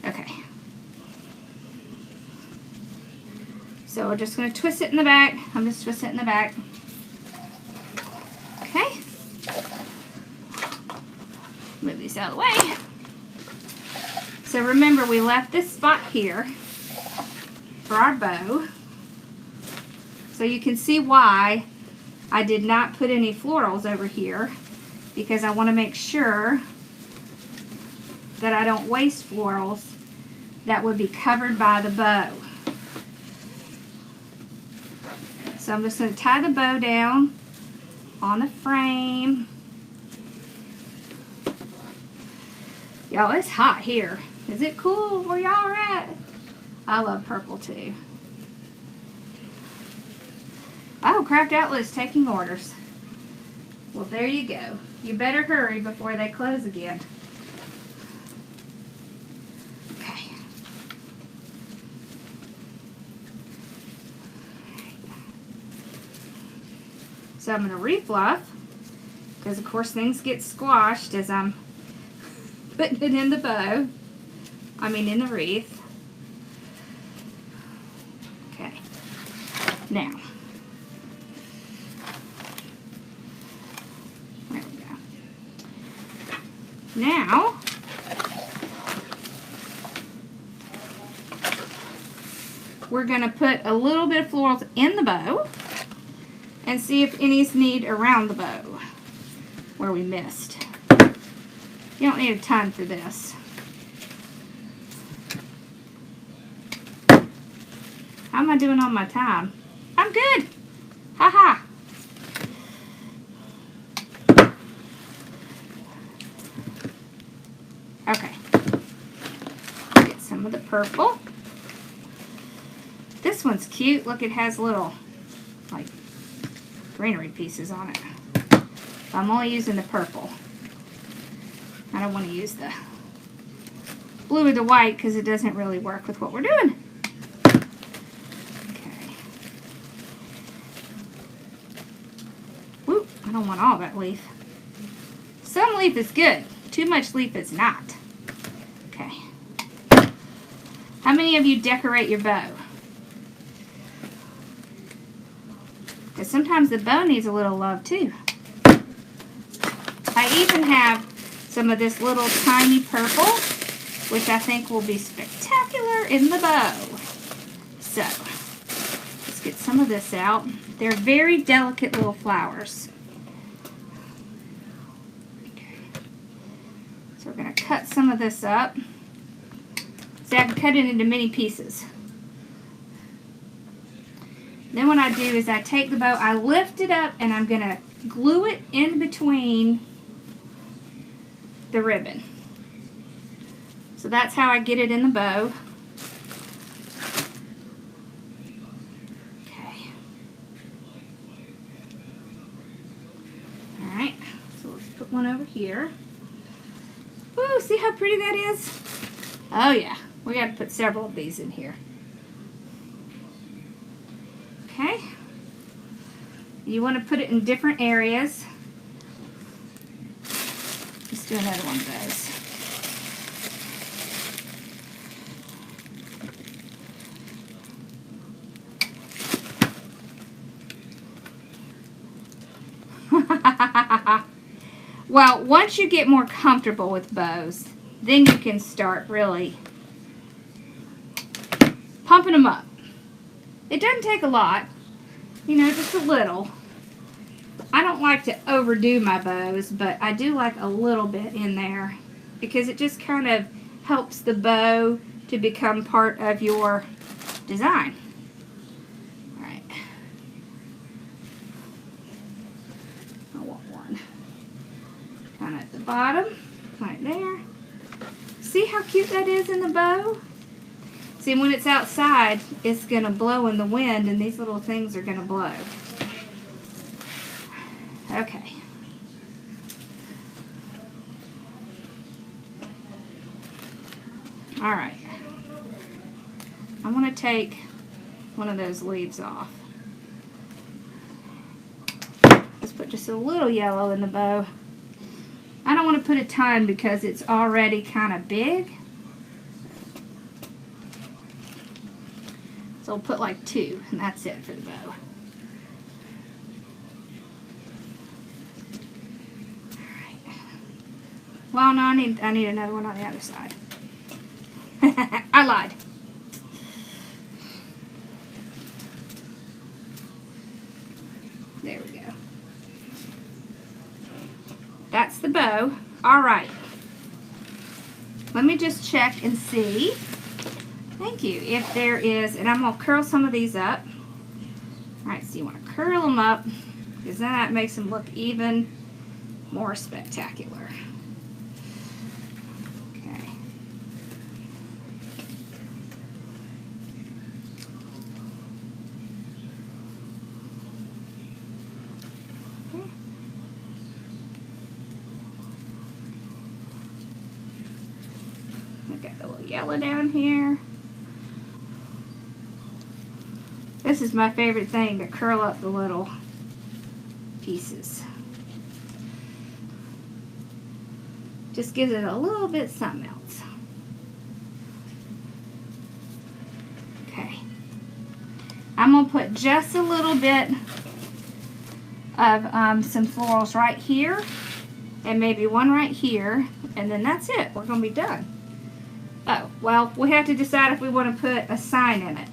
Okay. So we're just going to twist it in the back. I'm just twist it in the back. Okay. Move these out of the way. So remember, we left this spot here for our bow. So you can see why I did not put any florals over here, because I want to make sure that I don't waste florals that would be covered by the bow. So I'm just going to tie the bow down on the frame. Y'all, it's hot here. Is it cool where y'all are at? I love purple too. Oh, Craft Outlet is taking orders. Well, there you go. You better hurry before they close again. Okay. So I'm going to refluff, because of course things get squashed as I'm putting it in the bow. I mean in the wreath. Okay. Now, Now, we're going to put a little bit of florals in the bow and see if any's need around the bow where we missed. You don't need a ton for this. How am I doing on my time? I'm good. Ha-ha. Okay. Get some of the purple. This one's cute. Look, it has little, like, greenery pieces on it. I'm only using the purple. I don't want to use the blue or the white because it doesn't really work with what we're doing. Okay. Whoop, I don't want all that leaf. Some leaf is good. Too much leaf is not. Okay. How many of you decorate your bow? Because sometimes the bow needs a little love too. I even have some of this little tiny purple, which I think will be spectacular in the bow. So, let's get some of this out. They're very delicate little flowers. Okay. So we're going to cut some of this up. See, I can cut it into many pieces. Then what I do is I take the bow, I lift it up, and I'm going to glue it in between the ribbon. So that's how I get it in the bow. Okay. Alright, so let's put one over here. Ooh, see how pretty that is? Oh yeah, we got to put several of these in here. Okay. You want to put it in different areas. Let's do another one of those. Well, once you get more comfortable with bows, then you can start really pumping them up. It doesn't take a lot, you know, just a little. I don't like to overdo my bows, but I do like a little bit in there because it just kind of helps the bow to become part of your design. All right. I want one kind of at the bottom, right there. See how cute that is in the bow? See, when it's outside, it's going to blow in the wind, and these little things are going to blow. Okay. All right. I want to take one of those leaves off. Let's put just a little yellow in the bow. I don't want to put a ton because it's already kind of big. So I'll put like 2, and that's it for the bow. Alright. Well, no, I need another one on the other side. I lied. There we go. That's the bow. Alright. Let me just check and see. Thank you. If there is, and I'm going to curl some of these up. Alright, so you want to curl them up because then that makes them look even more spectacular. Okay. I've got a little yellow down here. This is my favorite thing, to curl up the little pieces. Just gives it a little bit something else. Okay. I'm going to put just a little bit of some florals right here. and maybe one right here, and then that's it. We're going to be done. Oh, well, we have to decide if we want to put a sign in it.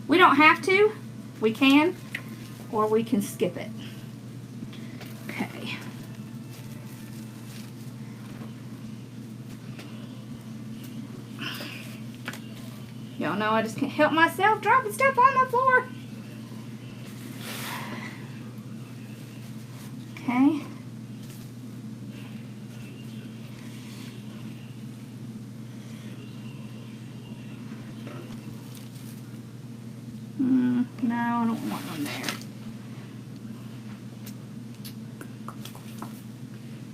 We don't have to. We can, or we can skip it. Okay. Y'all know I just can't help myself dropping stuff on the floor. Okay. No, I don't want one there.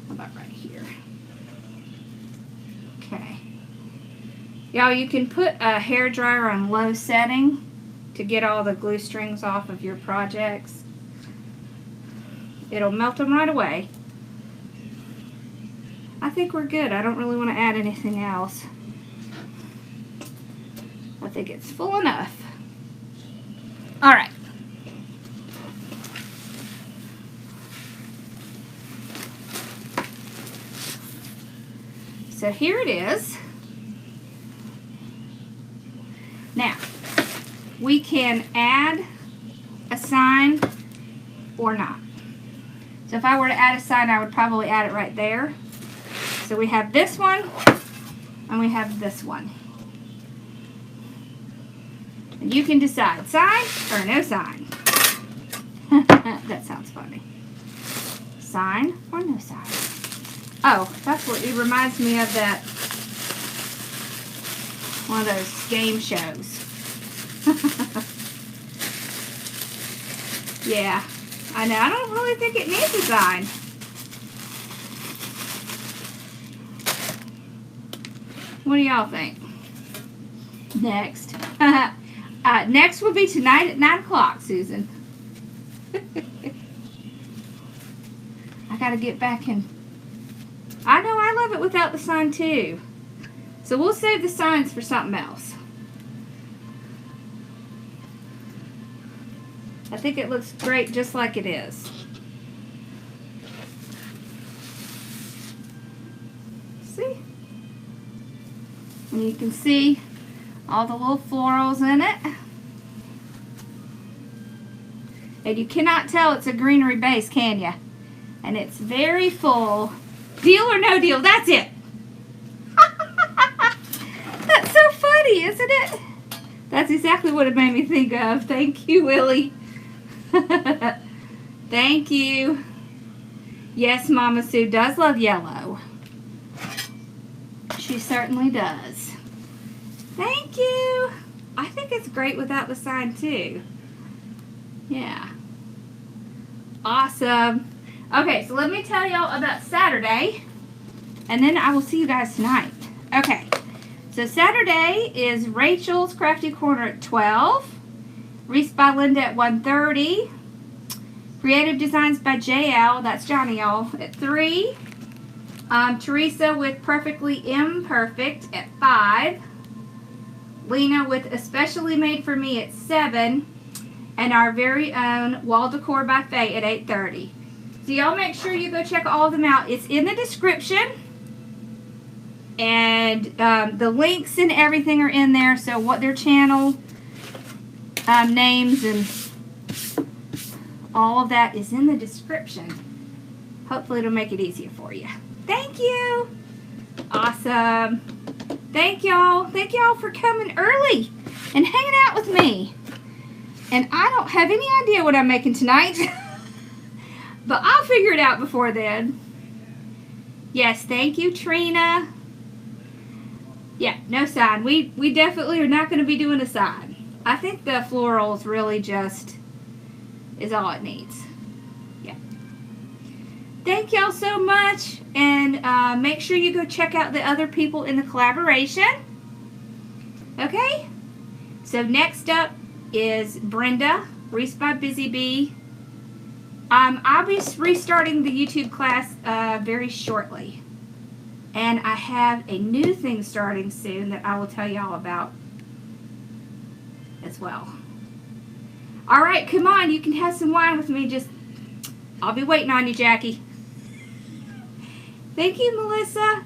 How about right here? Okay. Y'all, you can put a hairdryer on low setting to get all the glue strings off of your projects. It'll melt them right away. I think we're good. I don't really want to add anything else. I think it's full enough. All right. So here it is. Now, we can add a sign or not. So if I were to add a sign, I would probably add it right there. So we have this one, and we have this one. And you can decide, sign or no sign. That sounds funny. Sign or no sign. Oh, that's what it reminds me of, that one of those game shows. Yeah, I know. I don't really think it needs a sign. What do y'all think? Next. Next will be tonight at 9 o'clock, Susan. I gotta get back in. I know, I love it without the sign too. So we'll save the signs for something else. I think it looks great just like it is. See? And you can see all the little florals in it. And you cannot tell it's a greenery base, can you? And it's very full. Deal or no deal? That's it. That's so funny, isn't it? That's exactly what it made me think of. Thank you, Willie. Thank you. Yes, Mama Sue does love yellow. She certainly does. Thank you. I think it's great without the sign too. Yeah. Awesome. Okay, so let me tell y'all about Saturday, and then I will see you guys tonight. Okay, so Saturday is Rachel's Crafty Corner at 12, Wreaths by Lynda at 1:30, Creative Designs by JL, that's Johnny y'all, at 3, Teresa with Perfectly Imperfect at 5, Lena with Especially Made for Me at 7, and our very own Wall Decor by Faye at 8:30. So y'all make sure you go check all of them out. It's in the description. And the links and everything are in there. So what their channel names and all of that is in the description. Hopefully it'll make it easier for you. Thank you. Awesome. Thank y'all. Thank y'all for coming early and hanging out with me. And I don't have any idea what I'm making tonight. But I'll figure it out before then. Yes, thank you, Trina. Yeah, no sign. We definitely are not going to be doing a sign. I think the florals really just is all it needs. Yeah. Thank y'all so much. And make sure you go check out the other people in the collaboration. Okay? So next up is Brenda, Wreaths by Busy Bee. I'll be restarting the YouTube class very shortly. And I have a new thing starting soon that I will tell y'all about as well. Alright, come on. You can have some wine with me. I'll be waiting on you, Jackie. Thank you, Melissa. All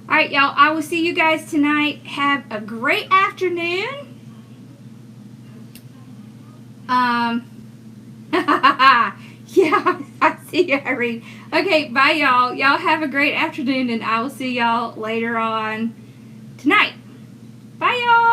right, y'all. I will see you guys tonight. Have a great afternoon. Yeah, I see you, Irene. Okay, bye, y'all. Y'all have a great afternoon, and I will see y'all later on tonight. Bye, y'all.